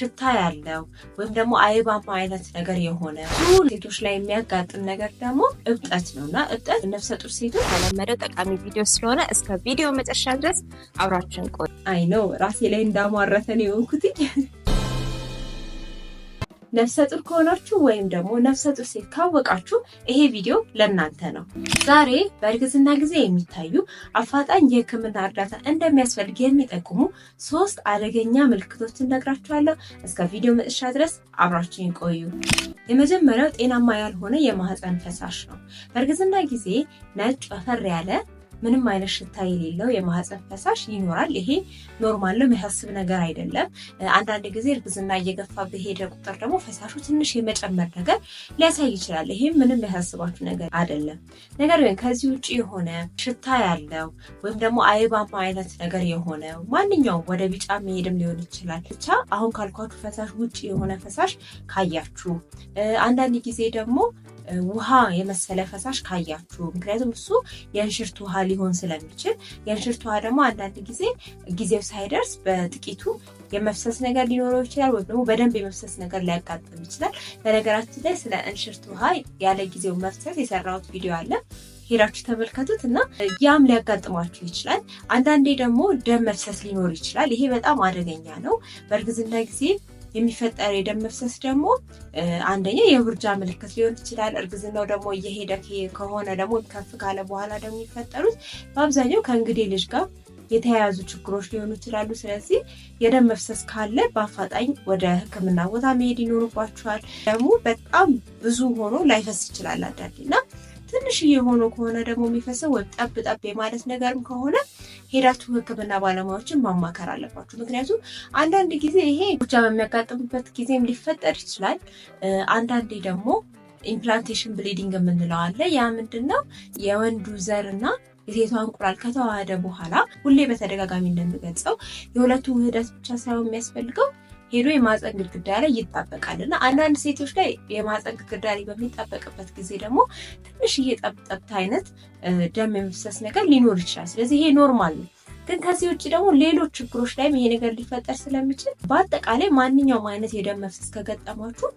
ሽታ ያለው ወይም ደግሞ አይባማ አይነት ነገር የሆነ ብዙ ሴቶች ላይ የሚያጋጥም ነገር ደግሞ እብጠት ነውና እብጠት ነፍሰ ጡር ሴቶች ያለመደው ጠቃሚ ቪዲዮ ስለሆነ እስከ ቪዲዮ መጨረሻ ድረስ አብራችን ቆዩ። አይ ነው ራሴ ላይ እንዳማረተን የሆንኩት። ነፍሰ ጡር ከሆናችሁ ወይም ደግሞ ነፍሰ ጡር ሴት ካወቃችሁ ይሄ ቪዲዮ ለእናንተ ነው። ዛሬ በእርግዝና ጊዜ የሚታዩ አፋጣኝ የሕክምና እርዳታ እንደሚያስፈልግ የሚጠቁሙ 3 አደገኛ ምልክቶችን ነግራችኋለሁ። እስከ ቪዲዮ መጨረሻ ድረስ አብራችሁን ቆዩ። የመጀመሪያው ጤናማ ያልሆነ የማህፀን ፈሳሽ ነው። በእርግዝና ጊዜ ነጭ ወፈር ያለ ምንም አይነት ሽታ የሌለው የማህፀን ፈሳሽ ይኖራል። ይሄ ኖርማል ነው፣ የሚያሳስብ ነገር አይደለም። አንዳንድ ጊዜ እርግዝና እየገፋ በሄደ ቁጥር ደግሞ ፈሳሹ ትንሽ የመጨመር ነገር ሊያሳይ ይችላል። ይሄ ምንም የሚያሳስባችሁ ነገር አይደለም። ነገር ግን ከዚህ ውጭ የሆነ ሽታ ያለው ወይም ደግሞ አይባማ አይነት ነገር የሆነ ማንኛውም ወደ ቢጫ መሄድም ሊሆን ይችላል። ብቻ አሁን ካልኳችሁ ፈሳሽ ውጭ የሆነ ፈሳሽ ካያችሁ፣ አንዳንድ ጊዜ ደግሞ ውሃ የመሰለ ፈሳሽ ካያችሁ፣ ምክንያቱም እሱ የእንሽርት ውሃ ሊሆን ስለሚችል የእንሽርት ውሃ ደግሞ አንዳንድ ጊዜ ጊዜው ሳይደርስ በጥቂቱ የመፍሰስ ነገር ሊኖረው ይችላል፣ ወይም ደግሞ በደንብ የመፍሰስ ነገር ሊያጋጥም ይችላል። በነገራችን ላይ ስለ እንሽርት ውሃ ያለ ጊዜው መፍሰስ የሰራሁት ቪዲዮ አለ፣ ሄዳችሁ ተመልከቱት እና ያም ሊያጋጥማችሁ ይችላል። አንዳንዴ ደግሞ ደም መፍሰስ ሊኖር ይችላል። ይሄ በጣም አደገኛ ነው። በእርግዝና ጊዜ የሚፈጠር የደም መፍሰስ ደግሞ አንደኛ የውርጃ ምልክት ሊሆን ይችላል። እርግዝናው ደግሞ እየሄደ ከሆነ ደግሞ ከፍ ካለ በኋላ ደግሞ የሚፈጠሩት በአብዛኛው ከእንግዴ ልጅ ጋር የተያያዙ ችግሮች ሊሆኑ ይችላሉ። ስለዚህ የደም መፍሰስ ካለ በአፋጣኝ ወደ ሕክምና ቦታ መሄድ ይኖርባችኋል። ደግሞ በጣም ብዙ ሆኖ ላይፈስ ይችላል አንዳንዴና ትንሽዬ ሆኖ ከሆነ ደግሞ የሚፈሰው ወይም ጠብ ጠብ የማለት ነገርም ከሆነ ሄዳችሁ ሕክምና ባለሙያዎችን ማማከር አለባችሁ። ምክንያቱም አንዳንድ ጊዜ ይሄ ብቻ በሚያጋጥምበት ጊዜም ሊፈጠር ይችላል። አንዳንዴ ደግሞ ኢምፕላንቴሽን ብሊዲንግ የምንለው አለ። ያ ምንድን ነው? የወንዱ ዘርና የሴቷ እንቁላል ከተዋሃደ በኋላ ሁሌ በተደጋጋሚ እንደምገልጸው የሁለቱ ውህደት ብቻ ሳይሆን የሚያስፈልገው ሄዶ የማህፀን ግድግዳ ላይ ይጣበቃል እና አንዳንድ ሴቶች ላይ የማህፀን ግድግዳ ላይ በሚጣበቅበት ጊዜ ደግሞ ትንሽዬ ጠብጠብታ አይነት ደም የመፍሰስ ነገር ሊኖር ይችላል። ስለዚህ ይሄ ኖርማል ነው። ግን ከዚህ ውጭ ደግሞ ሌሎች ችግሮች ላይም ይሄ ነገር ሊፈጠር ስለሚችል በአጠቃላይ ማንኛውም አይነት የደም መፍሰስ ከገጠማችሁ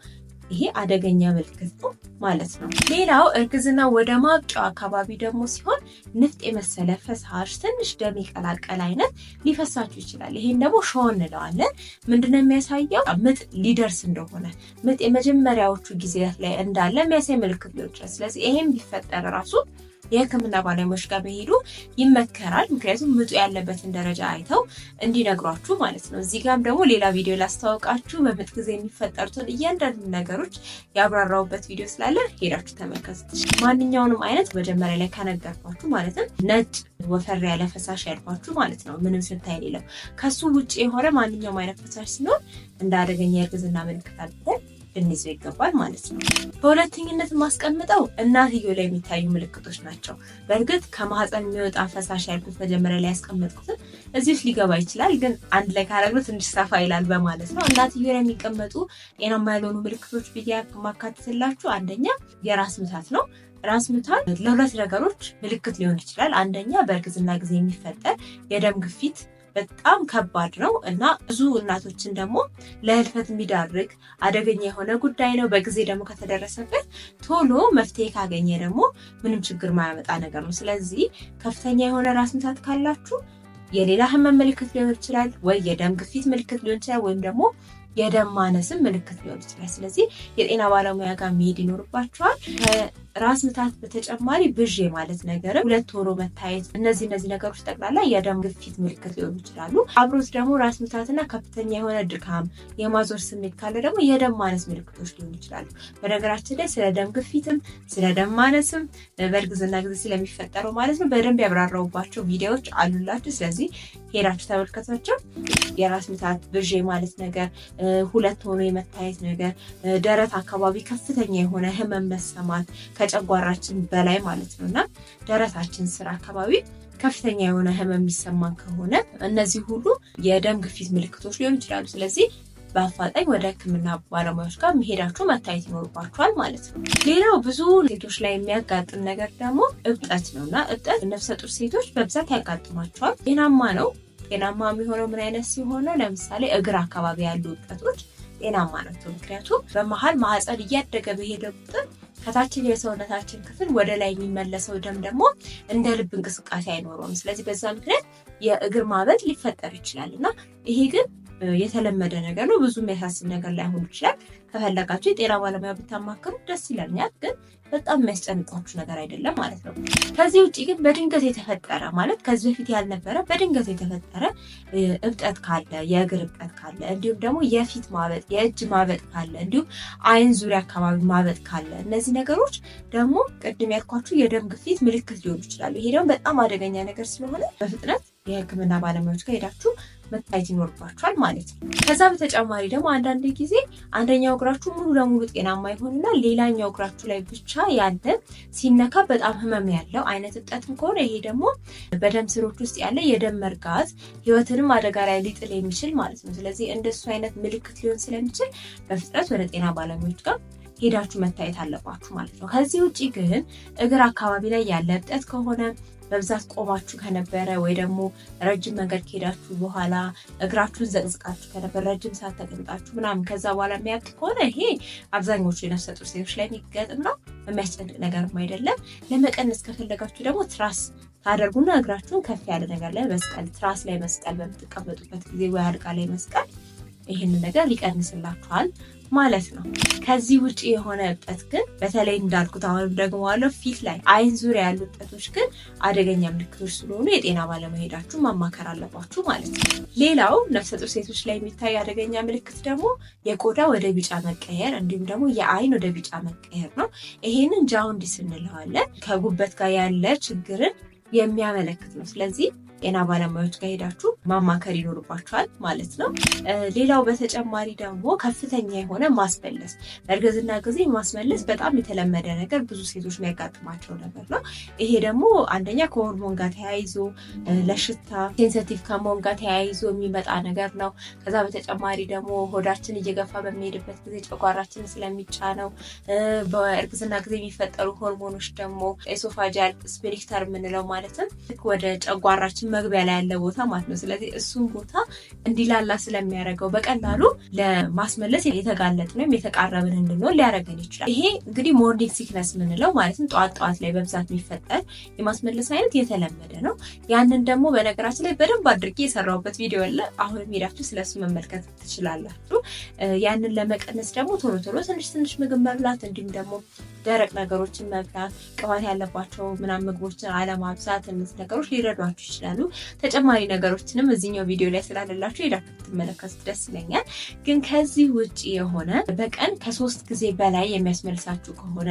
ይሄ አደገኛ ምልክት ነው ማለት ነው። ሌላው እርግዝና ወደ ማብቂያው አካባቢ ደግሞ ሲሆን ንፍጥ የመሰለ ፈሳሽ ትንሽ ደም የቀላቀለ አይነት ሊፈሳችሁ ይችላል። ይሄን ደግሞ ሾህ እንለዋለን። ምንድነው የሚያሳየው? ምጥ ሊደርስ እንደሆነ፣ ምጥ የመጀመሪያዎቹ ጊዜያት ላይ እንዳለ የሚያሳይ ምልክት ሊሆን ይችላል። ስለዚህ ይሄን ቢፈጠር ራሱ የሕክምና ባለሙያዎች ጋር መሄዱ ይመከራል። ምክንያቱም ምጡ ያለበትን ደረጃ አይተው እንዲነግሯችሁ ማለት ነው። እዚህ ጋርም ደግሞ ሌላ ቪዲዮ ላስተዋውቃችሁ በምጥ ጊዜ የሚፈጠሩትን እያንዳንዱ ነገሮች ያብራራውበት ቪዲዮ ስላለ ሄዳችሁ ተመልከቱት። ማንኛውንም አይነት መጀመሪያ ላይ ከነገርኳችሁ ማለትም ነጭ ወፈር ያለ ፈሳሽ ያልኳችሁ ማለት ነው፣ ምንም ሽታ የሌለው ከሱ ውጭ የሆነ ማንኛውም አይነት ፈሳሽ ሲኖር እንደ አደገኛ የእርግዝና ምልክት አድርገን ልንይዘው ይገባል ማለት ነው። በሁለተኝነት ማስቀምጠው እናትየው ላይ የሚታዩ ምልክቶች ናቸው። በእርግጥ ከማህፀን የሚወጣ ፈሳሽ ያልኩት መጀመሪያ ላይ ያስቀመጥኩትን እዚህ ውስጥ ሊገባ ይችላል፣ ግን አንድ ላይ ካደረግነው ትንሽ ሰፋ ይላል በማለት ነው። እናትየው ላይ የሚቀመጡ ጤናማ ያልሆኑ ምልክቶች ብዬ ማካተትላችሁ አንደኛ የራስ ምታት ነው። ራስ ምታት ለሁለት ነገሮች ምልክት ሊሆን ይችላል። አንደኛ በእርግዝና ጊዜ የሚፈጠር የደም ግፊት በጣም ከባድ ነው እና ብዙ እናቶችን ደግሞ ለህልፈት የሚዳርግ አደገኛ የሆነ ጉዳይ ነው። በጊዜ ደግሞ ከተደረሰበት ቶሎ መፍትሄ ካገኘ ደግሞ ምንም ችግር ማያመጣ ነገር ነው። ስለዚህ ከፍተኛ የሆነ ራስ ምታት ካላችሁ የሌላ ህመም ምልክት ሊሆን ይችላል፣ ወይ የደም ግፊት ምልክት ሊሆን ይችላል፣ ወይም ደግሞ የደም ማነስም ምልክት ሊሆን ይችላል። ስለዚህ የጤና ባለሙያ ጋር መሄድ ይኖርባችኋል። ራስ ምታት በተጨማሪ ብዥ ማለት ነገር፣ ሁለት ሆኖ መታየት፣ እነዚህ ነገሮች ጠቅላላ የደም ግፊት ምልክት ሊሆኑ ይችላሉ። አብሮት ደግሞ ራስ ምታትና ከፍተኛ የሆነ ድካም፣ የማዞር ስሜት ካለ ደግሞ የደም ማነስ ምልክቶች ሊሆኑ ይችላሉ። በነገራችን ላይ ስለ ደም ግፊትም ስለ ደም ማነስም በእርግዝና ጊዜ ስለሚፈጠረው ማለት ነው በደንብ ያብራራውባቸው ቪዲዮዎች አሉላችሁ። ስለዚህ ሄዳችሁ ተመልከቷቸው። የራስ ምታት፣ ብዥ ማለት ነገር፣ ሁለት ሆኖ የመታየት ነገር፣ ደረት አካባቢ ከፍተኛ የሆነ ህመም መሰማት ከጨጓራችን በላይ ማለት ነው እና ደረታችን ስር አካባቢ ከፍተኛ የሆነ ህመም የሚሰማን ከሆነ እነዚህ ሁሉ የደም ግፊት ምልክቶች ሊሆኑ ይችላሉ። ስለዚህ በአፋጣኝ ወደ ሕክምና ባለሙያዎች ጋር መሄዳችሁ መታየት ይኖርባችኋል ማለት ነው። ሌላው ብዙ ሴቶች ላይ የሚያጋጥም ነገር ደግሞ እብጠት ነው እና እብጠት ነፍሰ ጡር ሴቶች በብዛት ያጋጥማቸዋል። ጤናማ ነው። ጤናማ የሚሆነው ምን አይነት ሲሆን ነው? ለምሳሌ እግር አካባቢ ያሉ እብጠቶች ጤናማ ናቸው። ምክንያቱም በመሃል ማህፀን እያደገ በሄደ ቁጥር ከታችን የሰውነታችን ክፍል ወደ ላይ የሚመለሰው ደም ደግሞ እንደ ልብ እንቅስቃሴ አይኖረውም። ስለዚህ በዛ ምክንያት የእግር ማበጥ ሊፈጠር ይችላል እና ይሄ ግን የተለመደ ነገር ነው። ብዙ የሚያሳስብ ነገር ላይሆን ይችላል። ከፈለጋችሁ የጤና ባለሙያ ብታማክሩ ደስ ይለኛል። ግን በጣም የሚያስጨንቃችሁ ነገር አይደለም ማለት ነው። ከዚህ ውጭ ግን በድንገት የተፈጠረ ማለት ከዚህ በፊት ያልነበረ በድንገት የተፈጠረ እብጠት ካለ፣ የእግር እብጠት ካለ፣ እንዲሁም ደግሞ የፊት ማበጥ፣ የእጅ ማበጥ ካለ፣ እንዲሁም አይን ዙሪያ አካባቢ ማበጥ ካለ እነዚህ ነገሮች ደግሞ ቅድም ያልኳችሁ የደም ግፊት ምልክት ሊሆኑ ይችላሉ። ይሄ ደግሞ በጣም አደገኛ ነገር ስለሆነ በፍጥነት የሕክምና ባለሙያዎች ጋር ሄዳችሁ መታየት ይኖርባችኋል ማለት ነው። ከዛ በተጨማሪ ደግሞ አንዳንድ ጊዜ አንደኛው እግራችሁ ሙሉ ለሙሉ ጤናማ ይሆንና ሌላኛው እግራችሁ ላይ ብቻ ያለ ሲነካ በጣም ህመም ያለው አይነት እብጠትም ከሆነ ይሄ ደግሞ በደም ስሮች ውስጥ ያለ የደም መርጋት ህይወትንም አደጋ ላይ ሊጥል የሚችል ማለት ነው። ስለዚህ እንደሱ አይነት ምልክት ሊሆን ስለሚችል በፍጥነት ወደ ጤና ባለሙያዎች ጋር ሄዳችሁ መታየት አለባችሁ ማለት ነው። ከዚህ ውጭ ግን እግር አካባቢ ላይ ያለ እብጠት ከሆነ በብዛት ቆማችሁ ከነበረ ወይ ደግሞ ረጅም መንገድ ከሄዳችሁ በኋላ እግራችሁን ዘቅዝቃችሁ ከነበረ ረጅም ሰዓት ተቀምጣችሁ ምናምን ከዛ በኋላ የሚያብጥ ከሆነ ይሄ አብዛኞቹ የነፍሰ ጡር ሴቶች ላይ የሚገጥም ነው። የሚያስጨንቅ ነገርም አይደለም። ለመቀነስ ከፈለጋችሁ ደግሞ ትራስ ታደርጉና እግራችሁን ከፍ ያለ ነገር ላይ መስቀል፣ ትራስ ላይ መስቀል፣ በምትቀመጡበት ጊዜ ወይ አልጋ ላይ መስቀል ይህንን ነገር ሊቀንስላችኋል ማለት ነው። ከዚህ ውጪ የሆነ እብጠት ግን በተለይ እንዳልኩት አሁንም ደግሞ አለው ፊት ላይ አይን ዙሪያ ያሉ እብጠቶች ግን አደገኛ ምልክቶች ስለሆኑ የጤና ባለሙያ ሄዳችሁ ማማከር አለባችሁ ማለት ነው። ሌላው ነፍሰ ጡር ሴቶች ላይ የሚታይ አደገኛ ምልክት ደግሞ የቆዳ ወደ ቢጫ መቀየር እንዲሁም ደግሞ የአይን ወደ ቢጫ መቀየር ነው። ይሄንን ጃውንዲስ እንለዋለን። ከጉበት ጋር ያለ ችግርን የሚያመለክት ነው። ስለዚህ ጤና ባለሙያዎች ጋር ሄዳችሁ ማማከር ይኖርባችኋል ማለት ነው። ሌላው በተጨማሪ ደግሞ ከፍተኛ የሆነ ማስመለስ፣ በእርግዝና ጊዜ ማስመለስ በጣም የተለመደ ነገር፣ ብዙ ሴቶች የሚያጋጥማቸው ነገር ነው። ይሄ ደግሞ አንደኛ ከሆርሞን ጋር ተያይዞ ለሽታ ሴንሲቲቭ ከመሆን ጋር ተያይዞ የሚመጣ ነገር ነው። ከዛ በተጨማሪ ደግሞ ሆዳችን እየገፋ በሚሄድበት ጊዜ ጨጓራችን ስለሚጫነው፣ በእርግዝና ጊዜ የሚፈጠሩ ሆርሞኖች ደግሞ ኤሶፋጂያል ስፊንክተር የምንለው ማለትም ወደ ጨጓራችን መግቢያ ላይ ያለ ቦታ ማለት ነው። ስለዚህ እሱን ቦታ እንዲላላ ስለሚያደርገው በቀላሉ ለማስመለስ የተጋለጥን ወይም የተቃረብን እንድንሆን ሊያደርገን ይችላል። ይሄ እንግዲህ ሞርኒንግ ሲክነስ የምንለው ማለትም ጠዋት ላይ በብዛት የሚፈጠር የማስመለስ አይነት የተለመደ ነው። ያንን ደግሞ በነገራችን ላይ በደንብ አድርጌ የሰራሁበት ቪዲዮ አለ። አሁን ሄዳችሁ ስለሱ መመልከት ትችላላችሁ። ያንን ለመቀነስ ደግሞ ቶሎ ትንሽ ምግብ መብላት እንዲሁም ደግሞ ደረቅ ነገሮችን መብላት፣ ቅባት ያለባቸው ምናምን ምግቦችን አለማብዛት፣ እነዚህ ነገሮች ሊረዷችሁ ይችላሉ። ተጨማሪ ነገሮችንም እዚህኛው ቪዲዮ ላይ ስላለላችሁ ሄዳችሁ ትመለከቱት ደስ ይለኛል። ግን ከዚህ ውጪ የሆነ በቀን ከ3 ጊዜ በላይ የሚያስመልሳችሁ ከሆነ፣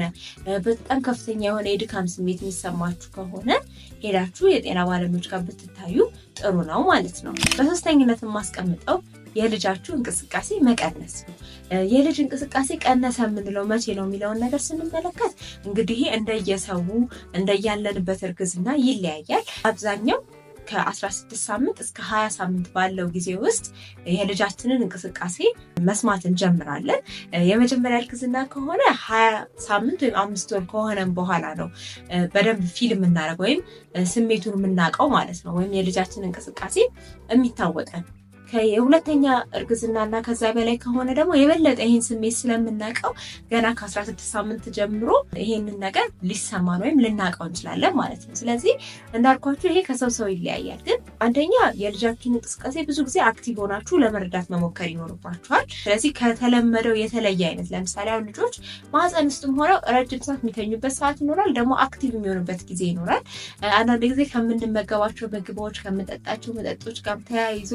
በጣም ከፍተኛ የሆነ የድካም ስሜት የሚሰማችሁ ከሆነ ሄዳችሁ የጤና ባለሙያዎች ጋር ብትታዩ ጥሩ ነው ማለት ነው። በሶስተኝነት የማስቀምጠው የልጃችሁ እንቅስቃሴ መቀነስ ነው። የልጅ እንቅስቃሴ ቀነሰ የምንለው መቼ ነው የሚለውን ነገር ስንመለከት እንግዲህ እንደየሰው እንደያለንበት እርግዝና ይለያያል። አብዛኛው ከ16 ሳምንት እስከ 20 ሳምንት ባለው ጊዜ ውስጥ የልጃችንን እንቅስቃሴ መስማት እንጀምራለን። የመጀመሪያ እርግዝና ከሆነ 20 ሳምንት ወይም 5 ወር ከሆነም በኋላ ነው በደንብ ፊልም የምናደርገው ወይም ስሜቱን የምናውቀው ማለት ነው። ወይም የልጃችን እንቅስቃሴ የሚታወቀን የሁለተኛ እርግዝናና ከዛ በላይ ከሆነ ደግሞ የበለጠ ይሄን ስሜት ስለምናውቀው ገና ከ16 ሳምንት ጀምሮ ይሄንን ነገር ሊሰማን ወይም ልናውቀው እንችላለን ማለት ነው። ስለዚህ እንዳልኳችሁ ይሄ ከሰው ይለያያል። ግን አንደኛ የልጃችን እንቅስቃሴ ብዙ ጊዜ አክቲቭ ሆናችሁ ለመረዳት መሞከር ይኖርባችኋል። ስለዚህ ከተለመደው የተለየ አይነት ለምሳሌ አሁን ልጆች ማህፀን ውስጥም ሆነው ረጅም ሰዓት የሚተኙበት ሰዓት ይኖራል፣ ደግሞ አክቲቭ የሚሆኑበት ጊዜ ይኖራል። አንዳንድ ጊዜ ከምንመገባቸው ምግቦች ከምንጠጣቸው መጠጦች ጋር ተያይዞ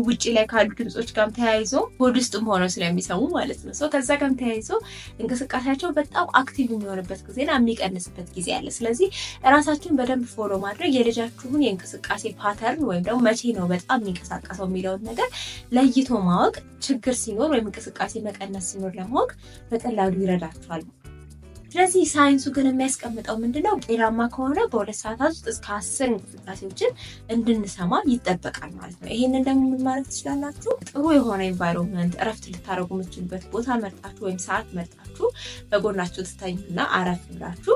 ውጪ ላይ ካሉ ድምጾች ጋር ተያይዞ ሆድ ውስጥም ሆነው ስለሚሰሙ ማለት ነው። ከዛ ጋር ተያይዞ እንቅስቃሴያቸው በጣም አክቲቭ የሚሆንበት ጊዜና የሚቀንስበት ጊዜ አለ። ስለዚህ ራሳችሁን በደንብ ፎሎ ማድረግ የልጃችሁን የእንቅስቃሴ ፓተርን ወይም ደግሞ መቼ ነው በጣም የሚንቀሳቀሰው የሚለውን ነገር ለይቶ ማወቅ ችግር ሲኖር ወይም እንቅስቃሴ መቀነስ ሲኖር ለማወቅ በቀላሉ ይረዳችኋል። ስለዚህ ሳይንሱ ግን የሚያስቀምጠው ምንድነው? ጤናማ ከሆነ በ2 ሰዓታት ውስጥ እስከ 10 እንቅስቃሴዎችን እንድንሰማ ይጠበቃል ማለት ነው። ይሄንን ደግሞ ምን ማለት ትችላላችሁ? ጥሩ የሆነ ኤንቫይሮንመንት፣ እረፍት ልታደርጉ የምትችሉበት ቦታ መርጣችሁ ወይም ሰዓት መርጣችሁ በጎናችሁ ትተኙና አረፍ ብላችሁ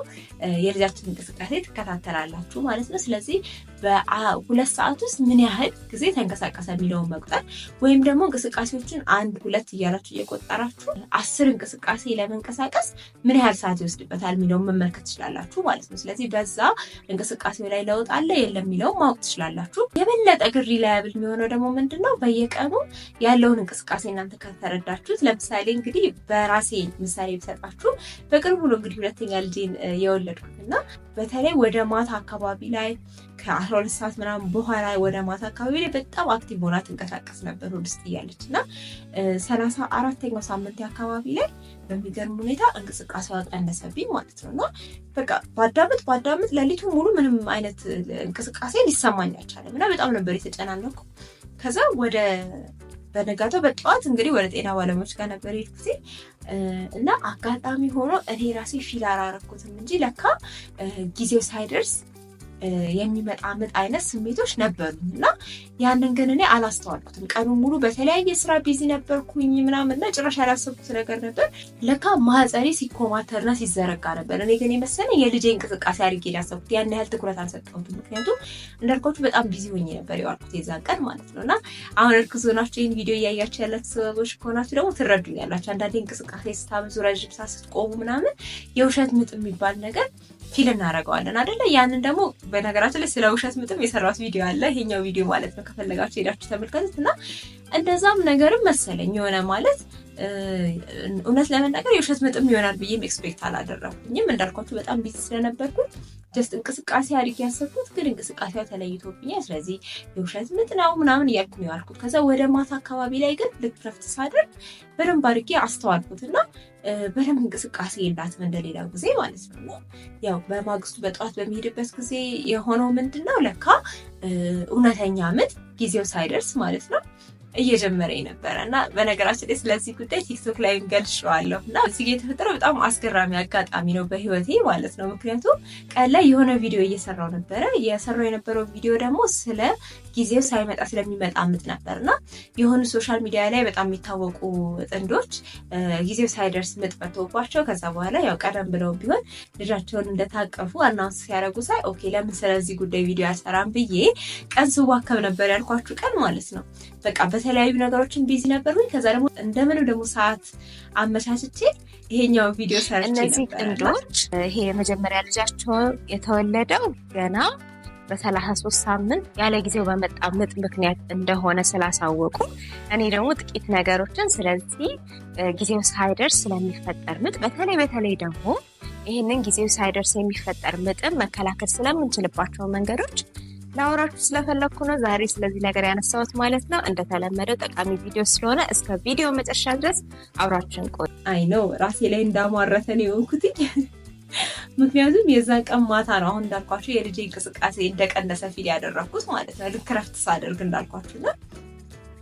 የልጃችሁን እንቅስቃሴ ትከታተላላችሁ ማለት ነው። ስለዚህ በ2 ሰዓት ውስጥ ምን ያህል ጊዜ ተንቀሳቀሰ የሚለውን መቁጠር ወይም ደግሞ እንቅስቃሴዎችን 1 2 እያላችሁ እየቆጠራችሁ 10 እንቅስቃሴ ለመንቀሳቀስ ምን ያህል ሰዓት ይወስድበታል የሚለውን መመልከት ትችላላችሁ ማለት ነው። ስለዚህ በዛ እንቅስቃሴው ላይ ለውጥ አለ የለም የሚለውን ማወቅ ትችላላችሁ። የበለጠ ግሪ ላያብል የሚሆነው ደግሞ ምንድነው በየቀኑ ያለውን እንቅስቃሴ እናንተ ከተረዳችሁት። ለምሳሌ እንግዲህ በራሴ ምሳሌ ብሰጣችሁ በቅርቡ ነው እንግዲህ ሁለተኛ ልጄን የወለድኩትና በተለይ ወደ ማታ አካባቢ ላይ ከ12 ሰዓት ምናምን በኋላ ወደ ማታ አካባቢ ላይ በጣም አክቲቭ ሆና ትንቀሳቀስ ነበር ውስጥ እያለች እና 34ኛው ሳምንት አካባቢ ላይ በሚገርም ሁኔታ እንቅስቃሴዋ ቀነሰብኝ ማለት ነው። እና በቃ ባዳምጥ ሌሊቱ ሙሉ ምንም አይነት እንቅስቃሴ ሊሰማኝ አልቻለም እና በጣም ነበር የተጨናነኩ። ከዛ በነጋታው በጠዋት እንግዲህ ወደ ጤና ባለሙያዎች ጋር ነበር ጊዜ እና አጋጣሚ ሆኖ እኔ ራሴ ፊል አላረኩትም እንጂ ለካ ጊዜው ሳይደርስ የሚመጣ ምጥ አይነት ስሜቶች ነበሩኝ እና ያንን ግን እኔ አላስተዋልኩትም። ቀኑን ሙሉ በተለያየ ስራ ቢዚ ነበርኩኝ ምናምን እና ጭራሽ ያላሰብኩት ነገር ነበር ለካ ማህፀኔ ሲኮማተርና ሲዘረጋ ነበር። እኔ ግን የመሰለኝ የልጄ እንቅስቃሴ አድርጌ ያሰብኩት ያን ያህል ትኩረት አልሰጠሁትም። ምክንያቱም እንዳልኳችሁ በጣም ቢዚ ሆኜ ነበር የዋልኩት የዛን ቀን ማለት ነው። እና አሁን እርጉዝ ሆናችሁ ይህን ቪዲዮ እያያችሁ ያላችሁ ሰዎች ከሆናችሁ ደግሞ ትረዱኛላችሁ። አንዳንዴ እንቅስቃሴ ስታበዙ ረዥም ሰዓት ስትቆሙ ምናምን የውሸት ምጥ የሚባል ነገር ፊል እናደርገዋለን አይደለ? ያንን ደግሞ በነገራችን ላይ ስለ ውሸት ምጥም የሰራሁት ቪዲዮ አለ፣ ይሄኛው ቪዲዮ ማለት ነው። ከፈለጋችሁ ሄዳችሁ ተመልከቱት። እና እንደዛም ነገርም መሰለኝ የሆነ ማለት እውነት ለመናገር የውሸት ምጥም ይሆናል ብዬም ኤክስፔክት አላደረኩኝም። እንዳልኳችሁ በጣም ቢዚ ስለነበርኩኝ ጀስት እንቅስቃሴ አድርጌ ያሰብኩት ግን እንቅስቃሴው ተለይቶብኛል። ስለዚህ የውሸት ምጥ ነው ምናምን እያልኩ ነው ያልኩት። ከዛ ወደ ማታ አካባቢ ላይ ግን ልክ ረፍት ሳደርግ በደንብ አድርጌ አስተዋልኩትና በደንብ እንቅስቃሴ የላትም እንደሌላው ጊዜ ማለት ነው። ያው በማግስቱ በጠዋት በሚሄድበት ጊዜ የሆነው ምንድነው ለካ እውነተኛ ምጥ ጊዜው ሳይደርስ ማለት ነው እየጀመረ ነበረ። እና በነገራችን ላይ ስለዚህ ጉዳይ ቲክቶክ ላይ ገልጬዋለሁ እና እዚህ የተፈጠረ በጣም አስገራሚ አጋጣሚ ነው በህይወቴ ማለት ነው። ምክንያቱም ቀን ላይ የሆነ ቪዲዮ እየሰራው ነበረ። የሰራው የነበረው ቪዲዮ ደግሞ ስለ ጊዜው ሳይመጣ ስለሚመጣ ምጥ ነበርና የሆኑ ሶሻል ሚዲያ ላይ በጣም የሚታወቁ ጥንዶች ጊዜው ሳይደርስ ምጥ መጥቶባቸው ከዛ በኋላ ያው ቀደም ብለው ቢሆን ልጃቸውን እንደታቀፉ አናውንስ ሲያደርጉ ሳይ ኦኬ ለምን ስለዚህ ጉዳይ ቪዲዮ አልሰራም ብዬ ቀን ስዋከብ ነበር ያልኳችሁ ቀን ማለት ነው። በቃ በተለያዩ ነገሮችን ቢዚ ነበርኩኝ። ከዛ ደግሞ እንደምንም ደግሞ ሰዓት አመቻችቼ ይሄኛው ቪዲዮ ሰርቼ ነበር። እነዚህ ጥንዶች ይሄ የመጀመሪያ ልጃቸው የተወለደው ገና በ33 ሳምንት ያለ ጊዜው በመጣ ምጥ ምክንያት እንደሆነ ስላሳወቁ እኔ ደግሞ ጥቂት ነገሮችን ስለዚህ ጊዜው ሳይደርስ ስለሚፈጠር ምጥ በተለይ ደግሞ ይህንን ጊዜው ሳይደርስ የሚፈጠር ምጥን መከላከል ስለምንችልባቸው መንገዶች ላወራችሁ ስለፈለኩ ነው ዛሬ ስለዚህ ነገር ያነሳሁት ማለት ነው። እንደተለመደው ጠቃሚ ቪዲዮ ስለሆነ እስከ ቪዲዮ መጨረሻ ድረስ አብራችሁን ቆዩ። አይ ነው ራሴ ላይ እንዳማረተ ነው የሆንኩት። ምክንያቱም የዛን ቀን ማታ ነው አሁን እንዳልኳችሁ የልጄ እንቅስቃሴ እንደቀነሰ ፊል ያደረኩት ማለት ነው። ልክ ረፍት ሳደርግ እንዳልኳችሁና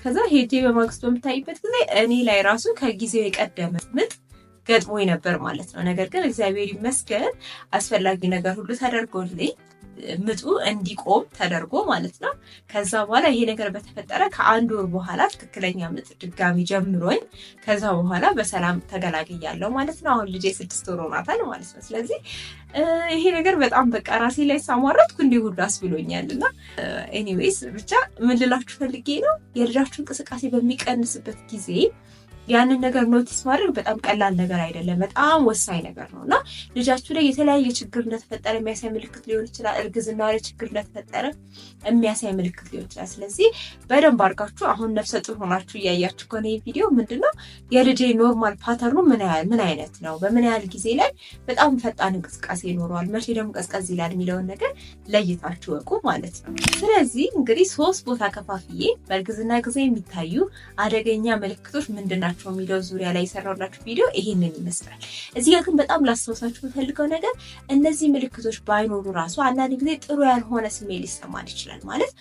ከዛ ሄጄ በማግስቱ በምታይበት ጊዜ እኔ ላይ ራሱ ከጊዜው የቀደመ ምጥ ገጥሞኝ ነበር ማለት ነው። ነገር ግን እግዚአብሔር ይመስገን አስፈላጊ ነገር ሁሉ ተደርጎልኝ ምጡ እንዲቆም ተደርጎ ማለት ነው። ከዛ በኋላ ይሄ ነገር በተፈጠረ ከ1 ወር በኋላ ትክክለኛ ምጥ ድጋሚ ጀምሮኝ ከዛ በኋላ በሰላም ተገላግያለሁ ማለት ነው። አሁን ልጄ 6 ወር ሆኗታል ማለት ነው። ስለዚህ ይሄ ነገር በጣም በቃ ራሴ ላይ ሳማረጥኩ እንዲሁ ዳስ ብሎኛልና ኤኒዌይስ ብቻ ምን ልላችሁ ፈልጌ ነው የልጃችሁ እንቅስቃሴ በሚቀንስበት ጊዜ ያንን ነገር ኖቲስ ማድረግ በጣም ቀላል ነገር አይደለም፣ በጣም ወሳኝ ነገር ነውና ልጃችሁ ላይ የተለያየ ችግር እንደተፈጠረ የሚያሳይ ምልክት ሊሆን ይችላል። እርግዝና ላይ ችግር እንደተፈጠረ የሚያሳይ ምልክት ሊሆን ይችላል። ስለዚህ በደንብ አድርጋችሁ አሁን ነፍሰ ጡር ሆናችሁ እያያችሁ ከሆነ ይሄ ቪዲዮ ምንድነው የልጄ ኖርማል ፓተርኑ ምን አይነት ነው፣ በምን ያህል ጊዜ ላይ በጣም ፈጣን እንቅስቃሴ ይኖረዋል፣ መቼ ደግሞ ቀዝቀዝ ይላል የሚለውን ነገር ለይታችሁ ወቁ ማለት ነው። ስለዚህ እንግዲህ 3 ቦታ ከፋፍዬ በእርግዝና ጊዜ የሚታዩ አደገኛ ምልክቶች ምንድናቸው የሚለው ዙሪያ ላይ የሰራሁላችሁ ቪዲዮ ይሄንን ይመስላል። እዚህ ጋር ግን በጣም ላስታውሳችሁ የምፈልገው ነገር እነዚህ ምልክቶች ባይኖሩ ራሱ አንዳንድ ጊዜ ጥሩ ያልሆነ ስሜት ሊሰማን ይችላል። ማለት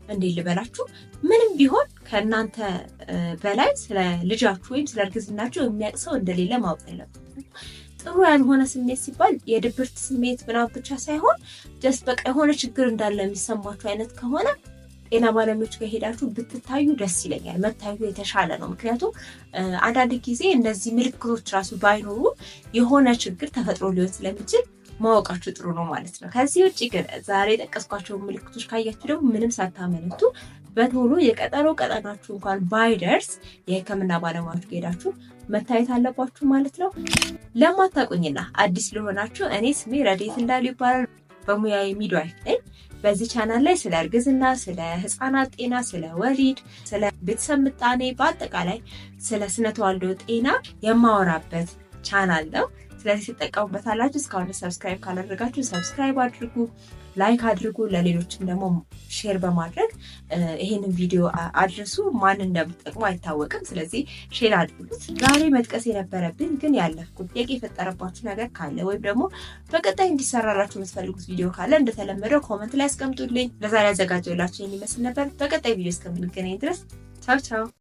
እንዴት ልበላችሁ፣ ምንም ቢሆን ከእናንተ በላይ ስለ ልጃችሁ ወይም ስለ እርግዝናችሁ የሚያውቅ ሰው እንደሌለ ማወቅ አለባችሁ። ጥሩ ያልሆነ ስሜት ሲባል የድብርት ስሜት ምናምን ብቻ ሳይሆን ጀስት በቃ የሆነ ችግር እንዳለ የሚሰማችሁ አይነት ከሆነ ጤና ባለሙያዎች ጋር ሄዳችሁ ብትታዩ ደስ ይለኛል። መታዩ የተሻለ ነው። ምክንያቱም አንዳንድ ጊዜ እነዚህ ምልክቶች ራሱ ባይኖሩ የሆነ ችግር ተፈጥሮ ሊሆን ስለሚችል ማወቃችሁ ጥሩ ነው ማለት ነው። ከዚህ ውጭ ግን ዛሬ የጠቀስኳቸው ምልክቶች ካያችሁ ደግሞ ምንም ሳታመነቱ በቶሎ የቀጠሮ ቀጠናችሁ እንኳን ባይደርስ የሕክምና ባለሙያዎች ጋር ሄዳችሁ መታየት አለባችሁ ማለት ነው። ለማታውቁኝና አዲስ ለሆናችሁ እኔ ስሜ ረዴት እንዳሉ ይባላል። በሙያዊ ሚድዋይፍ ነኝ። በዚህ ቻናል ላይ ስለ እርግዝና፣ ስለ ህፃናት ጤና፣ ስለ ወሊድ፣ ስለ ቤተሰብ ምጣኔ፣ በአጠቃላይ ስለ ስነ ተዋልዶ ጤና የማወራበት ቻናል ነው። ስለዚህ ትጠቀሙበታላችሁ። እስካሁን ሰብስክራይብ ካላደረጋችሁ ሰብስክራይብ አድርጉ፣ ላይክ አድርጉ፣ ለሌሎችም ደግሞ ሼር በማድረግ ይሄንን ቪዲዮ አድርሱ። ማን እንደምትጠቅሙ አይታወቅም። ስለዚህ ሼር አድርጉት። ዛሬ መጥቀስ የነበረብን ግን ያለፍኩት ጥያቄ የፈጠረባችሁ ነገር ካለ ወይም ደግሞ በቀጣይ እንዲሰራላችሁ የምትፈልጉት ቪዲዮ ካለ እንደተለመደው ኮመንት ላይ አስቀምጡልኝ። ለዛሬ ያዘጋጀሁላችሁ ይህን ይመስል ነበር። በቀጣይ ቪዲዮ እስከምንገናኝ ድረስ ቻው ቻው።